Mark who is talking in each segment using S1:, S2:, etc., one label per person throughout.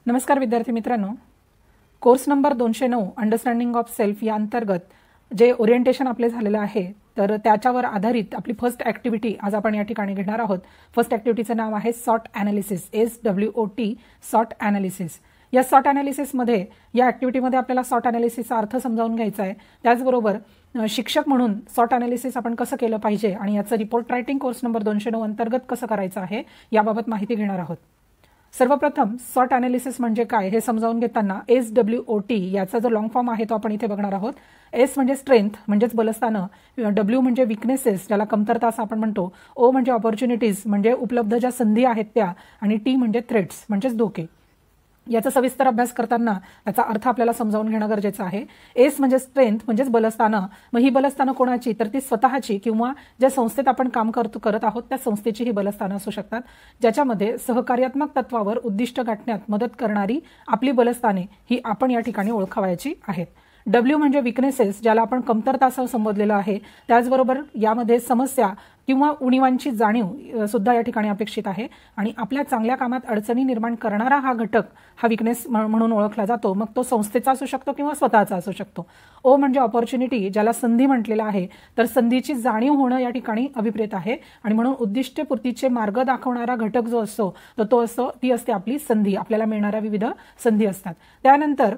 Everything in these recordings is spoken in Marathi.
S1: नमस्कार विद्यार्थी मित्रांनो, course number 209 understanding of self या अंतर्गत जे ओरिएंटेशन आपले झालेलं आहे तर त्याच्यावर आधारित आपली फर्स्ट ॲक्टिव्हिटी आज आपण या ठिकाणी घेणार आहोत। फर्स्ट ॲक्टिव्हिटीचं नाव आहे sort analysis, SWOT sort analysis. या सॉर्ट ॲनालिसिसमध्ये या ॲक्टिव्हिटीमध्ये आपल्याला सॉर्ट ॲनालिसिसचा अर्थ समजावून घ्यायचा आहे। त्याचबरोबर शिक्षक म्हणून सॉर्ट ॲनालिसिस आपण कसं केलं पाहिजे आणि याचं रिपोर्ट रायटिंग कोर्स नंबर 209 अंतर्गत कसं करायचं आहे याबाबत माहिती घेणार आहोत। सर्वप्रथम सॉर्ट ॲनालिसिस म्हणजे काय हे समजावून घेताना SWOT याचा जो लॉंग फॉर्म आहे तो आपण इथे बघणार आहोत। S म्हणजे स्ट्रेंथ म्हणजेच बलस्थानं, W म्हणजे विकनेसेस ज्याला कमतरता असं आपण म्हणतो, O म्हणजे ऑपॉर्च्युनिटीज म्हणजे उपलब्ध ज्या संधी आहेत त्या, आणि T म्हणजे थ्रेट्स म्हणजेच धोके। याचा सविस्तर अभ्यास करताना त्याचा अर्थ आपल्याला समजावून घेणं गरजेचं आहे। एस म्हणजे स्ट्रेंथ म्हणजेच बलस्थानं, मग ही बलस्थानं कोणाची तर ती स्वतःची किंवा ज्या संस्थेत आपण काम करत आहोत त्या संस्थेची ही बलस्थानं असू शकतात, ज्याच्यामध्ये सहकार्यात्मक तत्वावर उद्दिष्ट गाठण्यात मदत करणारी आपली बलस्थाने ही आपण या ठिकाणी ओळखावायची आहेत। W म्हणजे विकनेसेस ज्याला आपण कमतरता असं संबोधलेलं आहे, त्याचबरोबर यामध्ये समस्या किंवा उणिवांची जाणीव सुद्धा या ठिकाणी अपेक्षित आहे आणि आपल्या चांगल्या कामात अडचणी निर्माण करणारा हा घटक हा विकनेस म्हणून ओळखला जातो, मग तो संस्थेचा असू शकतो किंवा स्वतःचा असू शकतो। O म्हणजे ऑपॉर्च्युनिटी ज्याला संधी म्हटलेलं आहे, तर संधीची जाणीव होणं या ठिकाणी अभिप्रेत आहे आणि म्हणून उद्दिष्टपूर्तीचे मार्ग दाखवणारा घटक जो असतो ती असते आपली संधी, आपल्याला मिळणाऱ्या विविध संधी असतात। त्यानंतर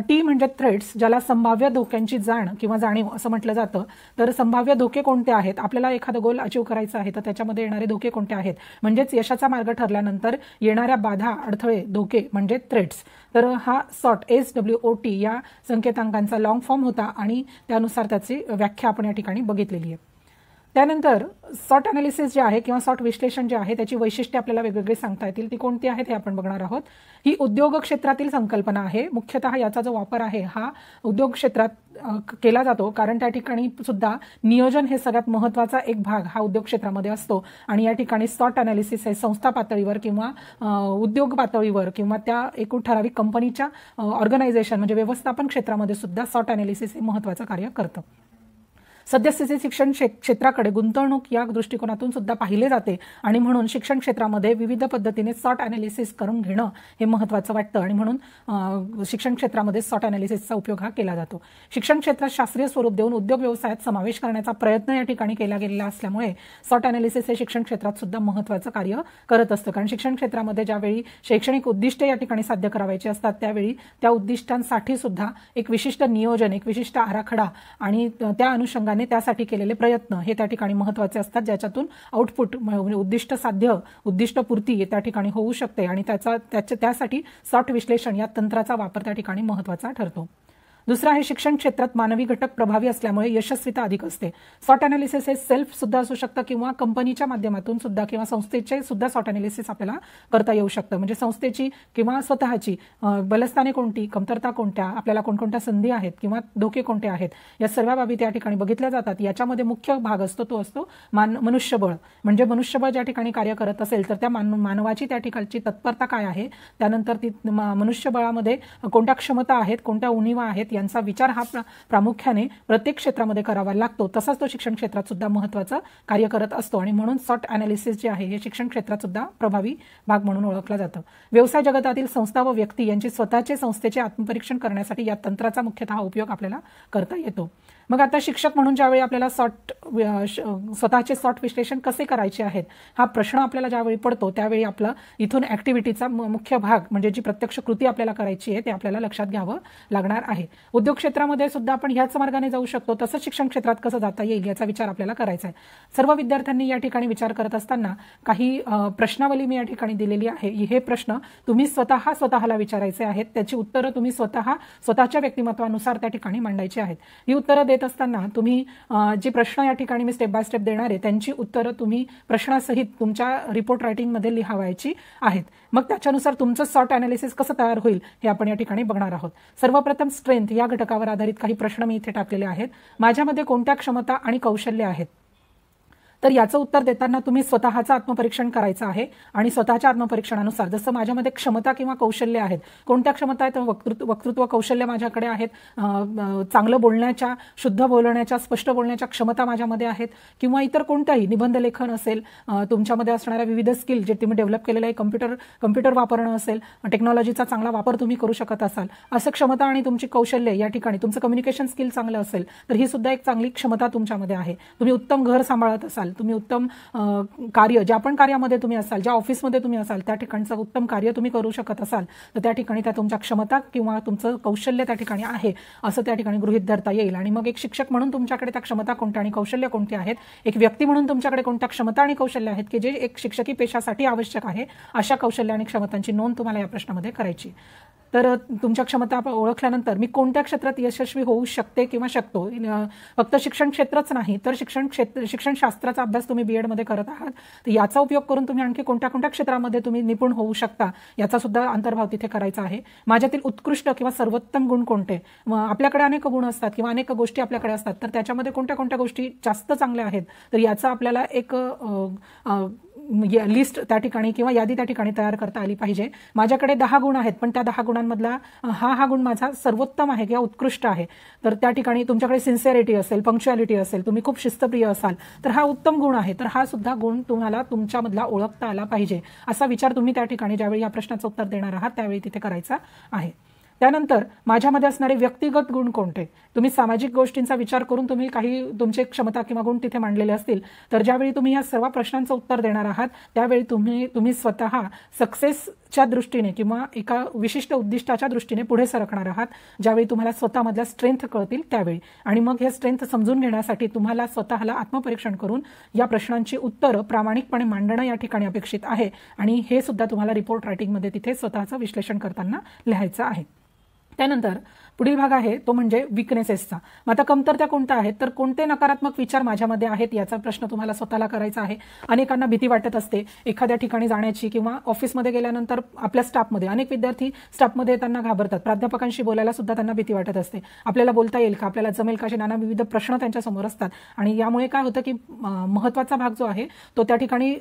S1: T म्हणजे थ्रेट्स ज्याला संभाव्य धोक्यांची जाण किंवा जाणीव असं म्हटलं जातं, तर संभाव्य धोके कोणते आहेत, आपल्याला एखादा गोल अचीव करायचा आहे तर त्याच्यामध्ये येणारे धोके कोणते आहेत, म्हणजेच यशाचा मार्ग ठरल्यानंतर येणाऱ्या बाधा, अडथळे, धोके म्हणजे थ्रेट्स। तर हा सॉर्ट SWOT या संकेतांकांचा लॉंग फॉर्म होता आणि त्यानुसार त्याची व्याख्या आपण या ठिकाणी बघितलेली आहे। त्यानंतर सॉर्ट ॲनालिसिस जे आहे किंवा सॉर्ट विश्लेषण जे आहे त्याची वैशिष्ट्ये आपल्याला वेगवेगळी सांगता येतील, ती कोणती आहेत हे आपण बघणार आहोत। ही उद्योग क्षेत्रातील संकल्पना आहे, मुख्यतः याचा जो वापर आहे हा उद्योग क्षेत्रात केला जातो, कारण त्या ठिकाणी सुद्धा नियोजन हे सगळ्यात महत्त्वाचा एक भाग हा उद्योग क्षेत्रामध्ये असतो आणि या ठिकाणी सॉर्ट ॲनालिसिस हे संस्था पातळीवर किंवा उद्योग पातळीवर किंवा त्या एकूण ठराविक कंपनीच्या ऑर्गनायझेशन म्हणजे व्यवस्थापन क्षेत्रामध्ये सुद्धा सॉर्ट ॲनालिसिस हे महत्त्वाचं कार्य करतं। सद्यस्थिती शिक्षण क्षेत्राकडे गुंतवणूक या दृष्टिकोनातून सुद्धा पाहिले जाते आणि म्हणून शिक्षण क्षेत्रामध्ये विविध पद्धतीने सॉर्ट ॲनालिसिस करून घेणं हे महत्त्वाचं वाटतं आणि म्हणून शिक्षण क्षेत्रामध्ये सॉर्ट ॲनालिसिसचा उपयोग हा केला जातो। शिक्षण क्षेत्रात शास्त्रीय स्वरूप देऊन उद्योग व्यवसायात समावेश करण्याचा प्रयत्न या ठिकाणी केला गेलेला असल्यामुळे सॉर्ट ॲनालिसिस हे शिक्षण क्षेत्रात सुद्धा महत्त्वाचं कार्य करत असतं, कारण शिक्षण क्षेत्रामध्ये ज्यावेळी शैक्षणिक उद्दिष्टे या ठिकाणी साध्य करायची असतात त्यावेळी त्या उद्दिष्टांसाठी सुद्धा एक विशिष्ट नियोजन, एक विशिष्ट आराखडा आणि त्या अनुषंगाने त्यासाठी केलेले प्रयत्न हे त्या ठिकाणी महत्त्वाचे असतात, ज्याच्यातून आउटपुट म्हणजे उद्दिष्ट साध्य, उद्दिष्टपूर्ती त्या ठिकाणी होऊ शकते आणि त्यासाठी सॉर्ट विश्लेषण या तंत्राचा वापर त्या ठिकाणी महत्त्वाचा ठरतो। दुसरा आहे शिक्षण क्षेत्रात मानवी घटक प्रभावी असल्यामुळे यशस्वीता अधिक असते। सॉर्ट ॲनालिसिस हे सेल्फ सुद्धा असू शकतं किंवा कंपनीच्या माध्यमातून सुद्धा किंवा संस्थेचे सुद्धा सॉर्ट ॲनालिसिस आपल्याला करता येऊ शकतं, म्हणजे संस्थेची किंवा स्वतःची बलस्थाने कोणती, कमतरता कोणत्या, आपल्याला कोणकोणत्या संधी आहेत किंवा धोके कोणते आहेत या सर्व बाबी त्या ठिकाणी बघितल्या जातात। याच्यामध्ये मुख्य भाग असतो तो असतो मनुष्यबळ, म्हणजे मनुष्यबळ ज्या ठिकाणी कार्य करत असेल तर त्या मानवाची त्या ठिकाणची तत्परता काय आहे, त्यानंतर ती मनुष्यबळामध्ये कोणत्या क्षमता आहेत, कोणत्या उणिवा आहेत यांचा विचार हा प्रामुख्याने प्रत्येक क्षेत्रामध्ये करावा लागतो, तसाच तो शिक्षण क्षेत्रात सुद्धा महत्त्वाचं कार्य करत असतो आणि म्हणून सॉर्ट ॲनालिसिस जे आहे हे शिक्षण क्षेत्रात सुद्धा प्रभावी भाग म्हणून ओळखला जातं। व्यवसाय जगतातील संस्था व व्यक्ती यांची स्वतःचे संस्थेचे आत्मपरीक्षण करण्यासाठी या तंत्राचा मुख्यतः उपयोग आपल्याला करता येतो। मग आता शिक्षक म्हणून ज्यावेळी आपल्याला स्वतःचे सॉर्ट विश्लेषण कसे करायचे आहेत हा प्रश्न आपल्याला ज्यावेळी पडतो त्यावेळी आपलं इथून ॲक्टिव्हिटीचा मुख्य भाग म्हणजे जी प्रत्यक्ष कृती आपल्याला करायची आहे ते आपल्याला लक्षात घ्यावं लागणार आहे। उद्योग क्षेत्रामध्ये सुद्धा आपण ह्याच मार्गाने जाऊ शकतो, तसंच शिक्षण क्षेत्रात कसं जाता येईल याचा विचार आपल्याला करायचा आहे। सर्व विद्यार्थ्यांनी या ठिकाणी विचार करत असताना काही प्रश्नावली मी या ठिकाणी दिलेली आहे, हे प्रश्न तुम्ही स्वतःला विचारायचे आहेत, त्याची उत्तरं तुम्ही स्वतःच्या व्यक्तिमत्वानुसार त्या ठिकाणी मांडायची आहेत। ही उत्तरं देत असताना तुम्ही जे प्रश्न या ठिकाणी मी स्टेप बाय स्टेप देणार आहे त्यांची उत्तरं तुम्ही प्रश्नासहित तुमच्या रिपोर्ट रायटिंगमध्ये लिहावायची आहेत। मग त्याच्यानुसार तुमचं सॉर्ट ॲनालिसिस कसं तयार होईल हे आपण या ठिकाणी बघणार आहोत। सर्वप्रथम स्ट्रेंथ या घटकावर आधारित काही प्रश्न मी इथे टाकलेले आहेत। माझ्यामध्ये कोणत्या क्षमता आणि कौशल्य आहेत, तर याचं उत्तर देताना तुम्ही स्वतःचं आत्मपरीक्षण करायचं आहे आणि स्वतःच्या आत्मपरीक्षणानुसार जसं माझ्यामध्ये क्षमता किंवा कौशल्य आहेत, कोणत्या क्षमता आहेत, वक्तृत्व कौशल्य माझ्याकडे आहेत, चांगलं बोलण्याच्या, शुद्ध बोलण्याच्या, स्पष्ट बोलण्याच्या क्षमता माझ्यामध्ये आहेत, किंवा इतर कोणत्याही निबंध लेखन असेल, तुमच्यामध्ये असणाऱ्या विविध स्किल जे तुम्ही डेव्हलप केलेलं आहे, कम्प्युटर वापरणं असेल, टेक्नॉलॉजीचा चांगला वापर तुम्ही करू शकत असाल, असं क्षमता आणि तुमची कौशल्य या ठिकाणी तुमचं कम्युनिकेशन स्किल चांगलं असेल तर ही सुद्धा एक चांगली क्षमता तुमच्यामध्ये आहे. तुम्ही उत्तम घर सांभाळत असाल, तुम्ही उत्तम कार्य, ज्या पण कार्यामध्ये तुम्ही असाल, ज्या ऑफिसमध्ये तुम्ही असाल त्या ठिकाणचं उत्तम कार्य तुम्ही करू शकत असाल तर त्या ठिकाणी त्या तुमच्या क्षमता किंवा तुमचं कौशल्य त्या ठिकाणी आहे असं त्या ठिकाणी गृहीत धरता येईल. आणि मग एक शिक्षक म्हणून तुमच्याकडे त्या क्षमता कोणत्या आणि कौशल्य कोणते आहेत, एक व्यक्ती म्हणून तुमच्याकडे कोणत्या क्षमता आणि कौशल्य आहेत की जे एक शिक्षकी पेशासाठी आवश्यक आहे, अशा कौशल्य आणि क्षमतांची नोंद तुम्हाला या प्रश्नामध्ये करायची. तर तुमच्या क्षमता ओळखल्यानंतर मी कोणत्या क्षेत्रात यशस्वी होऊ शकते किंवा शकतो, फक्त शिक्षण क्षेत्रच नाही तर शिक्षणशास्त्राचा अभ्यास तुम्ही बीएडमध्ये करत आहात तर याचा उपयोग करून तुम्ही आणखी कोणत्या कोणत्या क्षेत्रामध्ये तुम्ही निपुण होऊ शकता याचा सुद्धा अंतर्भाव तिथे करायचा आहे. माझ्यातील उत्कृष्ट किंवा सर्वोत्तम गुण कोणते, आपल्याकडे अनेक गुण असतात किंवा अनेक गोष्टी आपल्याकडे असतात तर त्याच्यामध्ये कोणत्या कोणत्या गोष्टी जास्त चांगल्या आहेत तर याचा आपल्याला एक लिस्ट त्या ठिकाणी किंवा यादी त्या ठिकाणी तयार करता आली पाहिजे. माझ्याकडे 10 गुण आहेत पण त्या 10 गुणांमधला हा गुण माझा सर्वोत्तम आहे किंवा उत्कृष्ट आहे तर त्या ठिकाणी तुमच्याकडे सिन्सिअरिटी असेल, पंक्च्युअलिटी असेल, तुम्ही खूप शिस्तप्रिय असाल तर हा उत्तम गुण आहे तर हा सुद्धा गुण तुम्हाला तुमच्यामधला ओळखता आला पाहिजे. असा विचार तुम्ही त्या ठिकाणी ज्यावेळी या प्रश्नाचं उत्तर देणार आहात त्यावेळी तिथे करायचा आहे. त्यानंतर माझ्यामध्ये असणारे व्यक्तिगत गुण कोणते, तुम्ही सामाजिक गोष्टींचा विचार करून तुम्ही काही तुमचे क्षमता किंवा गुण तिथे मांडलेले असतील तर ज्यावेळी तुम्ही या सर्व प्रश्नांचं उत्तर देणार आहात त्यावेळी तुम्ही स्वतः सक्सेसच्या दृष्टीने किंवा एका विशिष्ट उद्दिष्टाच्या दृष्टीने पुढे सरकणार आहात ज्यावेळी तुम्हाला स्वतःमधल्या स्ट्रेंथ कळतील त्यावेळी. आणि मग हे स्ट्रेंथ समजून घेण्यासाठी तुम्हाला स्वतःला आत्मपरीक्षण करून या प्रश्नांची उत्तरं प्रामाणिकपणे मांडणं या ठिकाणी अपेक्षित आहे आणि हे सुद्धा तुम्हाला रिपोर्ट रायटिंगमध्ये तिथे स्वतःचं विश्लेषण करताना लिहायचं आहे. त्यानंतर पुढील भाग आहे तो म्हणजे विकनेसेसचा. मग आता कमतरता कोणत्या आहेत तर कोणते नकारात्मक विचार माझ्यामध्ये आहेत याचा प्रश्न तुम्हाला स्वतःला करायचा आहे. अनेकांना भीती वाटत असते एखाद्या ठिकाणी जाण्याची किंवा ऑफिसमध्ये गेल्यानंतर आपल्या स्टाफमध्ये अनेक विद्यार्थी स्टाफमध्ये येताना घाबरतात, प्राध्यापकांशी बोलायला सुद्धा त्यांना भीती वाटत असते, आपल्याला बोलता येईल का, आपल्याला जमेल का, असे नाना विविध प्रश्न त्यांच्यासमोर असतात आणि यामुळे काय होतं की महत्त्वाचा भाग जो आहे तो त्या ठिकाणी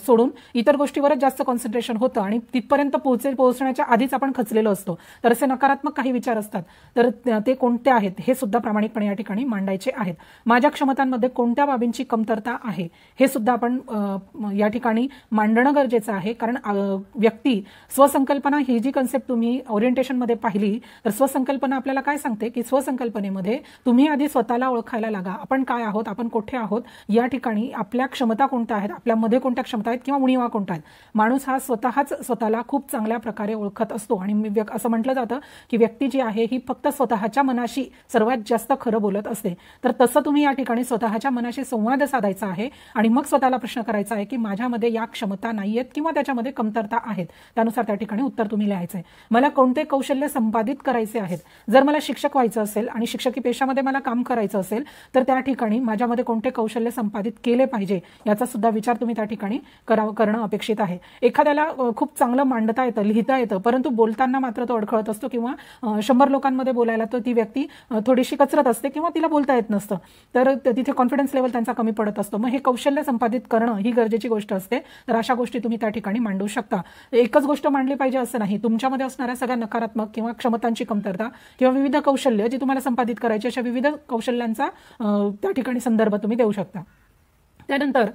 S1: सोडून इतर गोष्टीवरच जास्त कॉन्सन्ट्रेशन होतं आणि तिथपर्यंत पोहोचण्याच्या आधीच आपण खचलेलो असतो. तर असे नकारात्मक काही विचार असतात तर ते कोणते आहेत हे सुद्धा प्रामाणिकपणे या ठिकाणी मांडायचे आहेत. माझ्या क्षमतांमध्ये कोणत्या बाबींची कमतरता आहे हे सुद्धा आपण या ठिकाणी मांडणं गरजेचं आहे. कारण व्यक्ती स्वसंकल्पना ही जी कन्सेप्ट तुम्ही ओरिएंटेशनमध्ये पाहिली तर स्वसंकल्पना आपल्याला काय सांगते की स्वसंकल्पनेमध्ये तुम्ही आधी स्वतःला ओळखायला लागा, आपण काय आहोत, आपण कुठे आहोत, या ठिकाणी आपल्या क्षमता कोणत्या आहेत, आपल्यामध्ये कोणत्या क्षमता आहेत किंवा उणीवा कोणत्या आहेत. माणूस हा स्वतःला खूप चांगल्या प्रकारे ओळखत असतो आणि असं म्हटलं जातं की व्यक्ती जी आहे ही फक्त स्वतःच्या मनाशी सर्वात जास्त खरं बोलत असते. तर तसं तुम्ही या ठिकाणी स्वतःच्या मनाशी संवाद साधायचा आहे आणि मग स्वतःला प्रश्न करायचा आहे की माझ्यामध्ये या क्षमता नाही आहेत किंवा त्याच्यामध्ये कमतरता आहेत, त्यानुसार त्या ठिकाणी उत्तर तुम्ही लिहायचं आहे. मला कोणते कौशल्य संपादित करायचे आहेत, जर मला शिक्षक व्हायचं असेल आणि शिक्षकी पेशामध्ये मला काम करायचं असेल तर त्या ठिकाणी माझ्यामध्ये कोणते कौशल्य संपादित केले पाहिजे याचा सुद्धा विचार तुम्ही त्या ठिकाणी करणं अपेक्षित आहे. एखाद्याला खूप चांगलं मांडता येतं, लिहिता येतं, परंतु बोलताना मात्र तो अडखळत असतो किंवा 100 लोकांमध्ये बोलायला तर ती व्यक्ती थोडीशी कचरत असते किंवा तिला बोलता येत नसतं तर तिथे कॉन्फिडन्स लेवल त्यांचा कमी पडत असतो. मग हे कौशल्य संपादित करणं ही गरजेची गोष्ट असते. तर अशा गोष्टी तुम्ही त्या ठिकाणी मांडू शकता. एकच गोष्ट मांडली पाहिजे असं नाही, तुमच्यामध्ये असणाऱ्या सगळ्या नकारात्मक किंवा क्षमतांची कमतरता किंवा विविध कौशल्य जी तुम्हाला संपादित करायची अशा विविध कौशल्यांचा त्या ठिकाणी संदर्भ तुम्ही देऊ शकता. त्यानंतर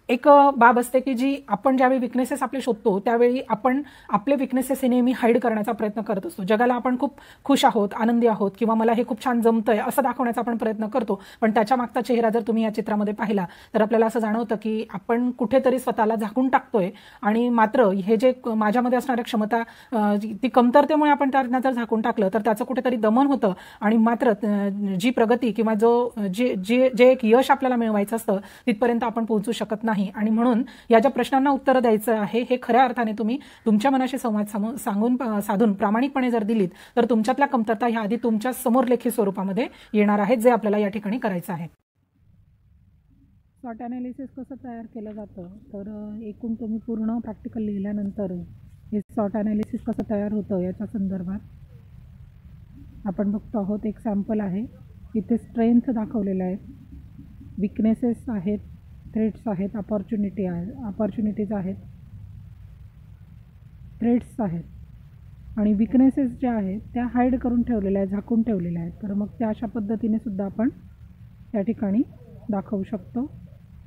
S1: एक बाब असते की जी आपण ज्यावेळी विकनेसेस आपले शोधतो त्यावेळी आपण आपले विकनेसेस हे नेहमी हाईड करण्याचा प्रयत्न करत असतो. जगाला आपण खूप खुश आहोत, आनंदी आहोत किंवा मला हे खूप छान जमतंय असं दाखवण्याचा आपण प्रयत्न करतो, पण त्याच्या मागचा चेहरा जर तुम्ही या चित्रामध्ये पाहिला तर आपल्याला असं जाणवतं की आपण कुठेतरी स्वतःला झाकून टाकतोय आणि मात्र हे जे माझ्यामध्ये असणाऱ्या क्षमता ती कमतरतेमुळे आपण त्यांना जर झाकून टाकलं तर त्याचं कुठेतरी दमन होतं आणि मात्र जी प्रगती किंवा जे एक यश आपल्याला मिळवायचं असतं तिथपर्यंत आपण पोहोचू शकत नाही. आणि म्हणून या ज्या प्रश्नांना उत्तर द्यायचं आहे हे खऱ्या अर्थाने तुम्ही तुमच्या मनाशी संवाद साधून प्रामाणिकपणे जर दिलीत तर तुमच्यातल्या कमतरता ह्या आधी तुमच्या समोर लेखी स्वरूपामध्ये येणार आहेत जे आपल्याला या ठिकाणी करायचं आहे. शॉर्ट ॲनालिसिस कसं तयार केलं जातं तर एकूण तुम्ही पूर्ण प्रॅक्टिकल लिहिल्यानंतर हे शॉर्ट ॲनालिसिस कसं तयार होतं याच्या संदर्भात आपण बघतो आहोत. एक सॅम्पल आहे, इथे स्ट्रेंथ दाखवलेलं आहे विकनेसेस आहेत, थ्रेट्स आहेत, अपॉर्च्युनिटीज आहेत, थ्रेट्स आहेत आणि विकनेसेस ज्या आहेत त्या हाईड करून ठेवलेल्या आहेत, झाकून ठेवलेल्या आहेत. तर मग त्या अशा पद्धतीने सुद्धा आपण त्या ठिकाणी दाखवू शकतो.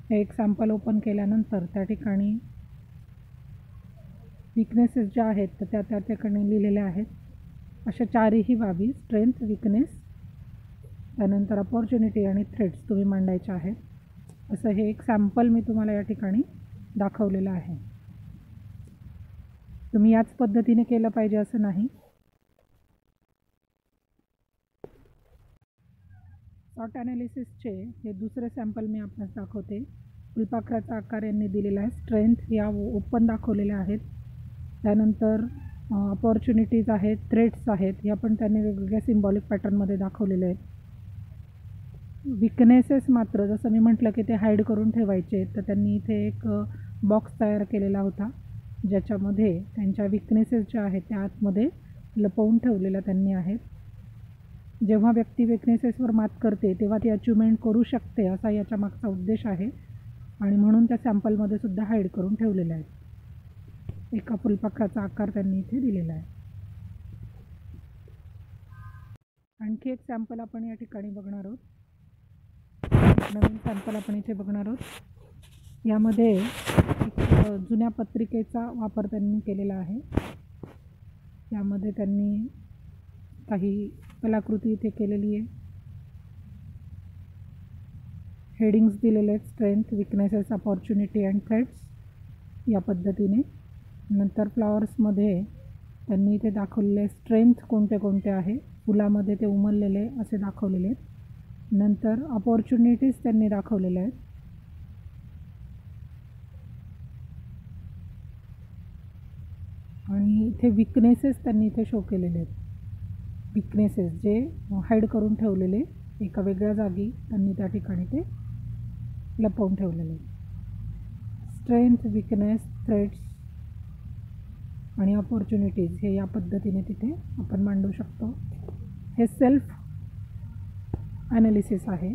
S1: हे एक सॅम्पल ओपन केल्यानंतर त्या ठिकाणी विकनेसेस ज्या आहेत तर त्या ठिकाणी लिहिलेल्या आहेत. अशा चारही बाबी स्ट्रेंथ, विकनेस, त्यानंतर अपॉर्च्युनिटी आणि थ्रेट्स तुम्ही मांडायच्या आहेत. असं हे एक सॅम्पल मी तुम्हाला या ठिकाणी दाखवलेलं आहे. तुम्ही याच पद्धतीने केलं पाहिजे असं नाही. सॉर्ट ॲनालिसिसचे हे दुसरे सॅम्पल मी आपल्यास दाखवते. फुलपाखराचा आकार यांनी दिलेला आहे. स्ट्रेंथ या ओपन दाखवलेल्या आहेत. त्यानंतर अपॉर्च्युनिटीज आहेत, थ्रेट्स आहेत, ह्या पण त्यांनी वेगवेगळ्या सिम्बॉलिक पॅटर्नमध्ये दाखवलेले आहेत. विकनेसेस मात्र जसं मी म्हटलं की ते हाईड करून ठेवायचे, तर त्यांनी इथे एक बॉक्स तयार केलेला होता ज्याच्यामध्ये त्यांच्या विकनेसेस ज्या आहेत त्या आतमध्ये लपवून ठेवलेल्या त्यांनी आहेत. जेव्हा व्यक्ती विकनेसेसवर मात करते तेव्हा ती अचिव्हमेंट करू शकते असा याच्या मागचा उद्देश आहे आणि म्हणून त्या सॅम्पलमध्ये सुद्धा हाईड करून ठेवलेल्या आहेत. एका फुलपाखराचा आकार त्यांनी इथे दिलेला आहे. आणखी एक सॅम्पल आपण या ठिकाणी बघणार आहोत. नवीन सॅम्पल आपण इथे बघणार आहोत. यामध्ये एक जुन्या पत्रिकेचा वापर त्यांनी केलेला आहे. यामध्ये त्यांनी काही कलाकृती इथे केलेली आहे. हेडिंग्स दिलेले आहेत, strength, weaknesses, opportunity and threats या पद्धतीने. नंतर फ्लॉवर्समध्ये त्यांनी इथे दाखवलेले स्ट्रेंथ कोणते कोणते आहे, फुलामध्ये ते उमललेले असे दाखवलेले आहेत. नंतर अपॉर्च्युनिटीज त्यांनी दाखवलेल्या आहेत. आणि इथे विकनेसेस त्यांनी इथे शो केलेले आहेत. विकनेसेस जे हाईड करून ठेवलेले एका वेगळ्या जागी त्यांनी त्या ठिकाणी ते लपवून ठेवलेले. स्ट्रेंथ, विकनेस, थ्रेट्स आणि अपॉर्च्युनिटीज हे या पद्धतीने तिथे आपण मांडू शकतो. हे सेल्फ ॲनालिसिस आहे.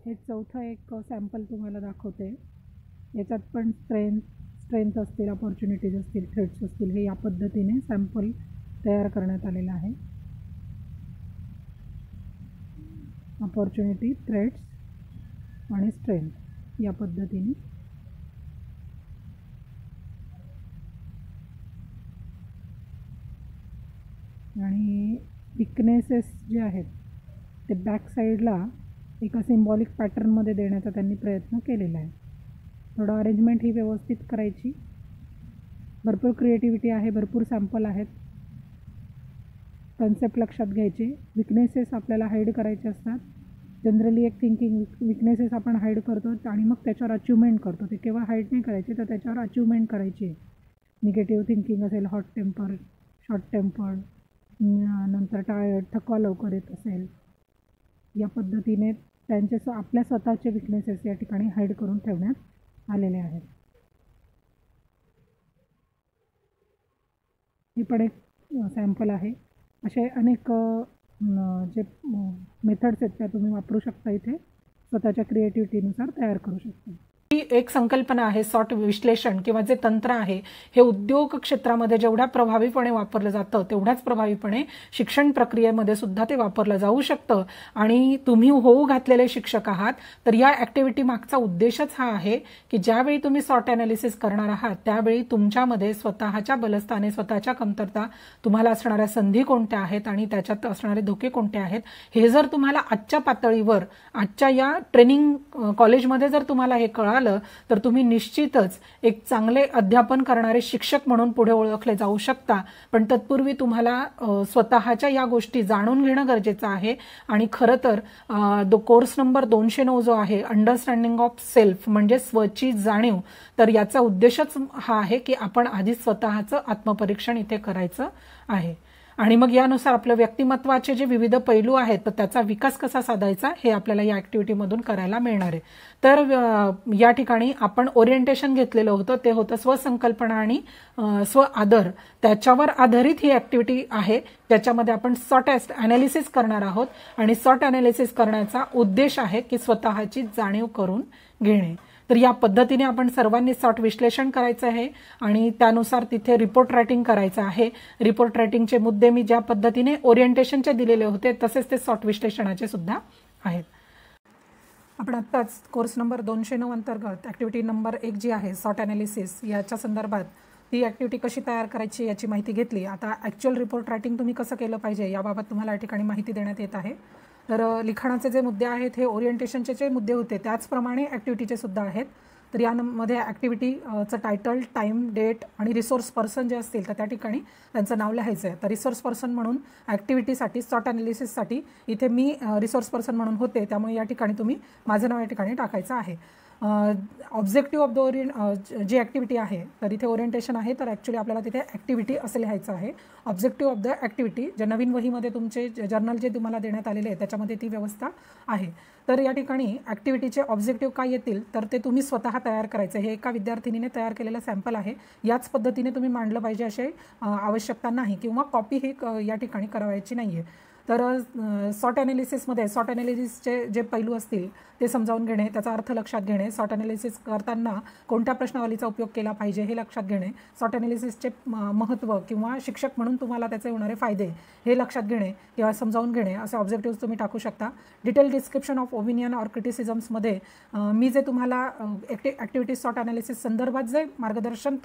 S1: हे चौथं एक सॅम्पल तुम्हाला दाखवते. याच्यात पण स्ट्रेंथ असतील, अपॉर्च्युनिटीज असतील, थ्रेट्स असतील, हे या पद्धतीने सॅम्पल तयार करण्यात आलेलं आहे. अपॉर्च्युनिटी, थ्रेट्स आणि स्ट्रेंथ या पद्धतीने. आणि विकनेसेस जे आहेत ते बॅक साईडला एका सिम्बॉलिक पॅटर्नमध्ये देण्याचा त्यांनी प्रयत्न केलेला आहे. थोडं अरेंजमेंट ही व्यवस्थित करायची. भरपूर क्रिएटिव्हिटी आहे, भरपूर सॅम्पल आहेत. कन्सेप्ट लक्षात घ्यायचे. विकनेसेस आपल्याला हाईड करायचे असतात. जनरली एक थिंकिंग विकनेसेस आपण हाईड करतो आणि मग त्याच्यावर अचिव्हमेंट करतो. ते केव्हा हाईड नाही करायचे, तर त्याच्यावर अचिव्हमेंट करायची. निगेटिव्ह थिंकिंग असेल, हॉट टेम्पर, शॉर्ट टेम्पर्ड, नंतर टायर्ड, थकवा लवकर येत असेल, या पद्धतीने त्यांचे आपल्या स्वतःचे विकनेसेस या ठिकाणी हाईड करून ठेवण्यात आलेले आहेत. ही पण एक सॅम्पल आहे. असे अनेक जे मेथड्स आहेत त्या तुम्ही वापरू शकता. इथे स्वतःच्या क्रिएटिव्हिटीनुसार तयार करू शकता.
S2: ही एक संकल्पना आहे. सॉर्ट विश्लेषण किंवा जे तंत्र आहे हे उद्योग क्षेत्रामध्ये जेवढ्या प्रभावीपणे वापरलं जातं तेवढ्याच प्रभावीपणे शिक्षण प्रक्रियेमध्ये सुद्धा ते वापरलं जाऊ शकतं. आणि तुम्ही होऊ घातलेले शिक्षक आहात, तर या ॲक्टिव्हिटी मागचा उद्देशच हा आहे की ज्यावेळी तुम्ही सॉर्ट ॲनालिसिस करणार आहात त्यावेळी तुमच्यामध्ये स्वतःच्या बलस्थाने, स्वतःच्या कमतरता, तुम्हाला असणाऱ्या संधी कोणत्या आहेत आणि त्याच्यात असणारे धोके कोणते आहेत हे जर तुम्हाला आजच्या पातळीवर, आजच्या या ट्रेनिंग कॉलेजमध्ये जर तुम्हाला हे कळालं तर तुम्ही निश्चितच एक चांगले अध्यापन करणारे शिक्षक म्हणून पुढे ओळखले जाऊ शकता. पण तत्पूर्वी तुम्हाला स्वतःच्या या गोष्टी जाणून घेणं गरजेचं आहे. आणि खरं तर कोर्स नंबर 209 जो आहे, अंडरस्टँडिंग ऑफ सेल्फ म्हणजे स्वची जाणीव, तर याचा उद्देशच हा आहे की आपण आधी स्वतःचं आत्मपरीक्षण इथे करायचं आहे. आणि मग यानुसार आपलं व्यक्तिमत्वाचे जे विविध पैलू आहेत तर त्याचा विकास कसा साधायचा हे आपल्याला या ऍक्टिव्हिटीमधून करायला मिळणार आहे. तर या ठिकाणी आपण ओरिएंटेशन घेतलेलं होतं, ते होतं स्वसंकल्पना आणि स्व आदर. त्याच्यावर आधारित ही ऍक्टिव्हिटी आहे, ज्याच्यामध्ये आपण सॉट अनालिसिस करणार आहोत. आणि सॉट अनालिसिस करण्याचा उद्देश आहे की स्वतःची जाणीव करून घेणे. तर या पद्धतीने आपण सर्वांनी सॉट विश्लेषण करायचं आहे आणि त्यानुसार तिथे रिपोर्ट रायटिंग करायचं आहे. रिपोर्ट रायटिंगचे मुद्दे मी ज्या पद्धतीने ओरिएंटेशनचे दिलेले होते तसेच ते सॉट विश्लेषणाचे सुद्धा आहेत. आपण आत्ताच कोर्स नंबर 209 अंतर्गत ऍक्टिव्हिटी नंबर 1 जी आहे सॉट अनालिसिस याच्या संदर्भात ती ऍक्टिव्हिटी कशी तयार करायची याची माहिती घेतली. आता ऍक्च्युअल रिपोर्ट रायटिंग तुम्ही कसं केलं पाहिजे याबाबत तुम्हाला या ठिकाणी माहिती देण्यात येत आहे. तर लिखाणाचे जे मुद्दे आहेत हे ओरिएंटेशनचे जे मुद्दे होते त्याचप्रमाणे ऍक्टिव्हिटीचे सुद्धा आहेत. तर यामध्ये ऍक्टिव्हिटीचं टायटल, टाइम, डेट आणि रिसोर्स पर्सन जे असतील तर त्या ठिकाणी त्यांचं नाव लिहायचं आहे. तर रिसोर्स पर्सन म्हणून ऍक्टिव्हिटीसाठी सॉट अनालिसिससाठी इथे मी रिसोर्स पर्सन म्हणून होते, त्यामुळे या ठिकाणी तुम्ही माझं नाव या ठिकाणी टाकायचं आहे. ऑब्जेक्टिव्ह ऑफ द जी ॲक्टिव्हिटी आहे तर इथे ओरिएंटेशन आहे, तर ॲक्च्युली आपल्याला तिथे ॲक्टिव्हिटी असं लिहायचं आहे. ऑब्जेक्टिव्ह ऑफ द ॲक्टिव्हिटी जे नवीन वहीमध्ये तुमचे जर्नल जे तुम्हाला देण्यात आलेले आहे त्याच्यामध्ये ती व्यवस्था आहे. तर या ठिकाणी ॲक्टिव्हिटीचे ऑब्जेक्टिव्ह काय येतील तर ते तुम्ही स्वतः तयार करायचं. हे एका विद्यार्थिनीने तयार केलेलं सॅम्पल आहे. याच पद्धतीने तुम्ही मांडलं पाहिजे अशी आवश्यकता नाही किंवा कॉपी ही या ठिकाणी करायची नाही आहे. तर सॉट अनालिसिसमध्ये सॉट अनालिसिसचे जे पैलू असतील ते समजावून घेणे, त्याचा अर्थ लक्षात घेणे, सॉट अनालिसिस करताना कोणत्या प्रश्नावलीचा उपयोग केला पाहिजे हे लक्षात घेणे, सॉट अनालिसिसचे महत्त्व किंवा शिक्षक म्हणून तुम्हाला त्याचे होणारे फायदे हे लक्षात घेणे किंवा समजावून घेणे असे ऑब्जेक्टिव्ह तुम्ही टाकू शकता. Detail description of opinion or क्रिटिसिझम्समध्ये मी जे तुम्हाला ॲक्टिव्हिटी सॉट अनालिसिस संदर्भात जे मार्गदर्शन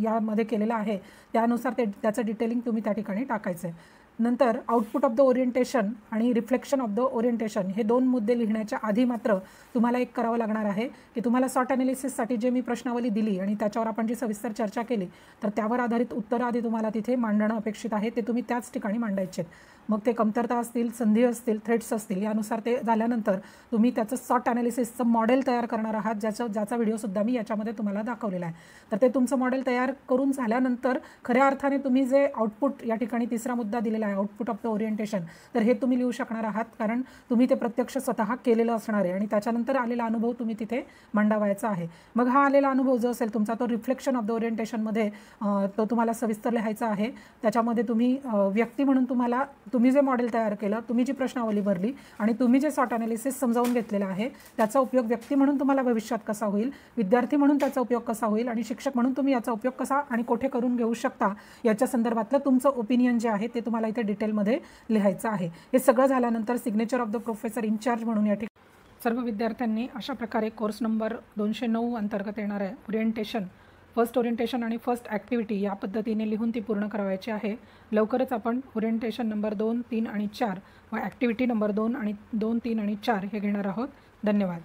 S2: यामध्ये केलेलं आहे त्यानुसार त्याचं डिटेलिंग तुम्ही त्या ठिकाणी टाकायचं आहे. नंतर आउटपुट ऑफ द ओरिएंटेशन आणि रिफ्लेक्शन ऑफ द ओरिएंटेशन हे दोन मुद्दे लिहिण्याच्या आधी मात्र तुम्हाला एक करावं लागणार आहे की तुम्हाला सॉट अनालिसिससाठी जे मी प्रश्नावली दिली आणि त्याच्यावर आपण जी सविस्तर चर्चा केली तर त्यावर आधारित उत्तरं आधी तुम्हाला तिथे मांडणं अपेक्षित आहे. ते तुम्ही त्याच ठिकाणी मांडायचे. मग ते कमतरता असतील, संधी असतील, थ्रेट्स असतील, यानुसार ते झाल्यानंतर तुम्ही त्याचं सॉट अनालिसिसचं मॉडेल तयार करणार आहात, ज्याचा व्हिडिओसुद्धा मी याच्यामध्ये तुम्हाला दाखवलेला आहे. तर ते तुमचं मॉडेल तयार करून झाल्यानंतर खऱ्या अर्थाने तुम्ही जे आउटपुट या ठिकाणी तिसरा मुद्दा दिलेला आहे आउटपुट ऑफ द ओरिएंटेशन तर हे तुम्ही लिहू शकणार आहात, कारण तुम्ही ते प्रत्यक्ष स्वतः केलेलं असणार आहे आणि त्याच्यानंतर आलेला अनुभव तुम्ही तिथे मांडावायचा आहे. मग हा आलेला अनुभव जो असेल तुमचा तो रिफ्लेक्शन ऑफ द ओरिएंटेशनमध्ये तो तुम्हाला सविस्तर लिहायचा आहे. त्याच्यामध्ये तुम्ही व्यक्ती म्हणून तुम्ही जे मॉडेल तयार केलं, तुम्ही जी प्रश्नावली भरली आणि तुम्ही जे सॉट अनालिसिस समजावून घेतलेलं आहे त्याचा उपयोग व्यक्ती म्हणून तुम्हाला भविष्यात कसा होईल, विद्यार्थी म्हणून त्याचा उपयोग कसा होईल आणि शिक्षक म्हणून तुम्ही याचा उपयोग कसा आणि कुठे करून घेऊ शकता याच्या संदर्भातलं तुमचं ओपिनियन जे आहे ते तुम्हाला इथे डिटेलमध्ये लिहायचं आहे. हे सगळं झाल्यानंतर signature of the professor incharge म्हणून या ठिकाणी सर्व विद्यार्थ्यांनी अशा प्रकारे कोर्स नंबर 209 अंतर्गत येणार आहे ओरिएंटेशन, फर्स्ट ओरिएंटेशन आणि फर्स्ट ॲक्टिव्हिटी या पद्धतीने लिहून ती पूर्ण करायची आहे. लवकरच आपण ओरिएंटेशन नंबर 2, 3 आणि 4 व ॲक्टिव्हिटी नंबर 2, 3 आणि 4 हे घेणार आहोत. धन्यवाद.